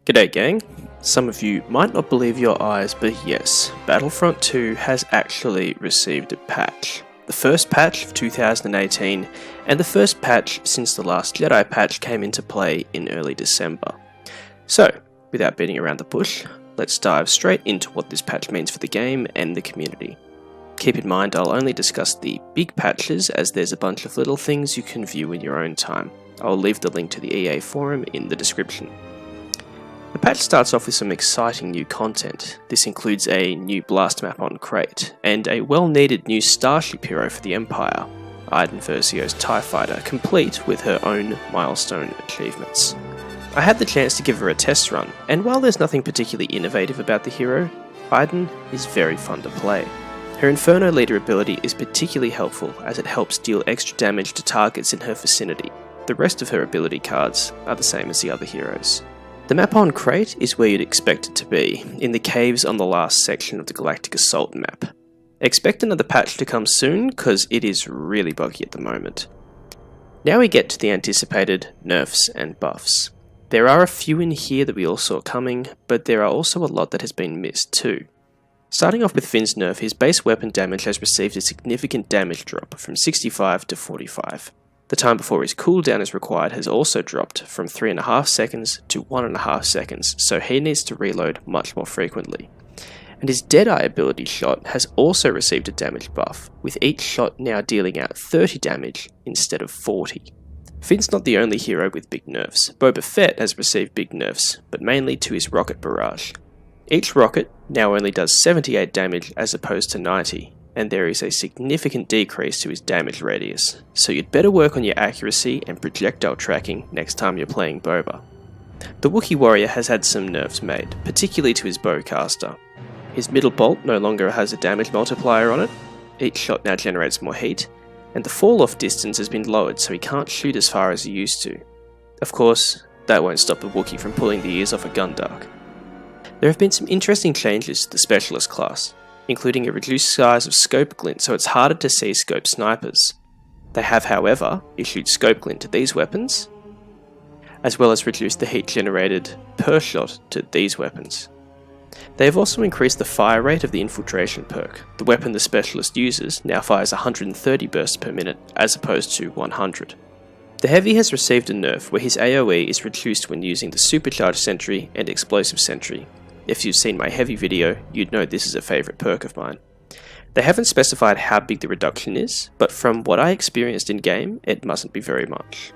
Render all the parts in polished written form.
G'day gang. Some of you might not believe your eyes, but yes, Battlefront 2 has actually received a patch. The first patch of 2018, and the first patch since the Last Jedi patch came into play in early December. So, without beating around the bush, let's dive straight into what this patch means for the game and the community. Keep in mind I'll only discuss the big patches, as there's a bunch of little things you can view in your own time. I'll leave the link to the EA forum in the description. The patch starts off with some exciting new content. This includes a new blast map on Crait, and a well-needed new starship hero for the Empire, Iden Versio's TIE Fighter, complete with her own milestone achievements. I had the chance to give her a test run, and while there's nothing particularly innovative about the hero, Iden is very fun to play. Her Inferno Leader ability is particularly helpful as it helps deal extra damage to targets in her vicinity. The rest of her ability cards are the same as the other heroes. The map on Crait is where you'd expect it to be, in the caves on the last section of the Galactic Assault map. Expect another patch to come soon, cause it is really buggy at the moment. Now we get to the anticipated nerfs and buffs. There are a few in here that we all saw coming, but there are also a lot that has been missed too. Starting off with Finn's nerf, his base weapon damage has received a significant damage drop from 65 to 45. The time before his cooldown is required has also dropped from 3.5 seconds to 1.5 seconds, so he needs to reload much more frequently. And his Deadeye ability shot has also received a damage buff, with each shot now dealing out 30 damage instead of 40. Finn's not the only hero with big nerfs. Boba Fett has received big nerfs, but mainly to his rocket barrage. Each rocket now only does 78 damage as opposed to 90. And there is a significant decrease to his damage radius, so you'd better work on your accuracy and projectile tracking next time you're playing Boba. The Wookiee warrior has had some nerfs made, particularly to his bowcaster. His middle bolt no longer has a damage multiplier on it, each shot now generates more heat, and the fall off distance has been lowered so he can't shoot as far as he used to. Of course, that won't stop a Wookiee from pulling the ears off a Gundark. There have been some interesting changes to the Specialist class, including a reduced size of scope glint so it's harder to see scope snipers. They have, however, issued scope glint to these weapons, as well as reduced the heat generated per shot to these weapons. They have also increased the fire rate of the infiltration perk. The weapon the Specialist uses now fires 130 bursts per minute as opposed to 100. The Heavy has received a nerf where his AoE is reduced when using the Supercharged Sentry and Explosive Sentry. If you've seen my Heavy video, you'd know this is a favourite perk of mine. They haven't specified how big the reduction is, but from what I experienced in game, it mustn't be very much.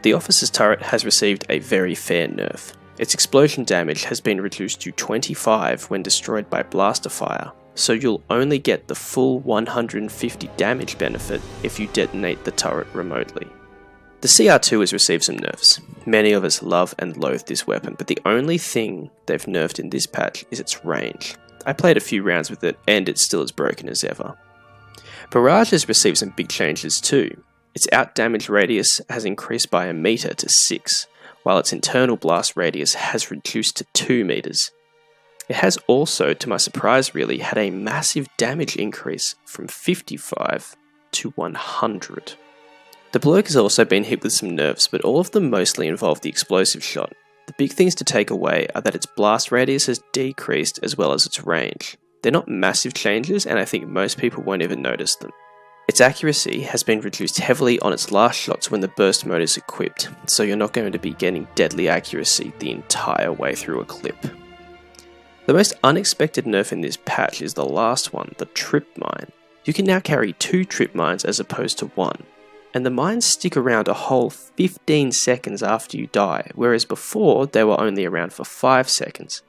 The Officer's Turret has received a very fair nerf. Its explosion damage has been reduced to 25 when destroyed by blaster fire, so you'll only get the full 150 damage benefit if you detonate the turret remotely. The CR2 has received some nerfs. Many of us love and loathe this weapon, but the only thing they've nerfed in this patch is its range. I played a few rounds with it, and it's still as broken as ever. Barrage has received some big changes too. Its out damage radius has increased by 1 meter to 6, while its internal blast radius has reduced to 2 meters. It has also, to my surprise really, had a massive damage increase from 55 to 100. The Blurrg has also been hit with some nerfs, but all of them mostly involve the explosive shot. The big things to take away are that its blast radius has decreased as well as its range. They're not massive changes, and I think most people won't even notice them. Its accuracy has been reduced heavily on its last shots when the burst mode is equipped, so you're not going to be getting deadly accuracy the entire way through a clip. The most unexpected nerf in this patch is the last one, the Trip Mine. You can now carry 2 Trip Mines as opposed to 1. And the mines stick around a whole 15 seconds after you die, whereas before they were only around for 5 seconds.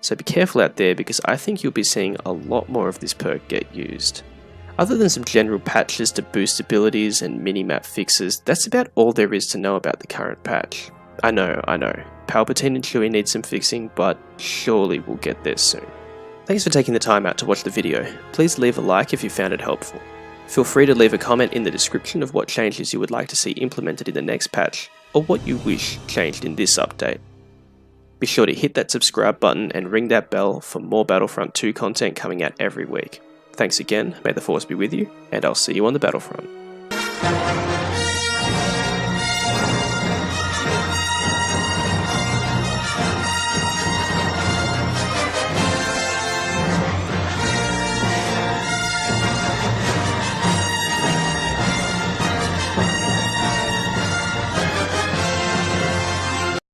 So be careful out there, because I think you'll be seeing a lot more of this perk get used. Other than some general patches to boost abilities and minimap fixes, that's about all there is to know about the current patch. I know, Palpatine and Chewie need some fixing, but surely we'll get there soon. Thanks for taking the time out to watch the video. Please leave a like if you found it helpful. Feel free to leave a comment in the description of what changes you would like to see implemented in the next patch, or what you wish changed in this update. Be sure to hit that subscribe button and ring that bell for more Battlefront 2 content coming out every week. Thanks again, may the Force be with you, and I'll see you on the Battlefront.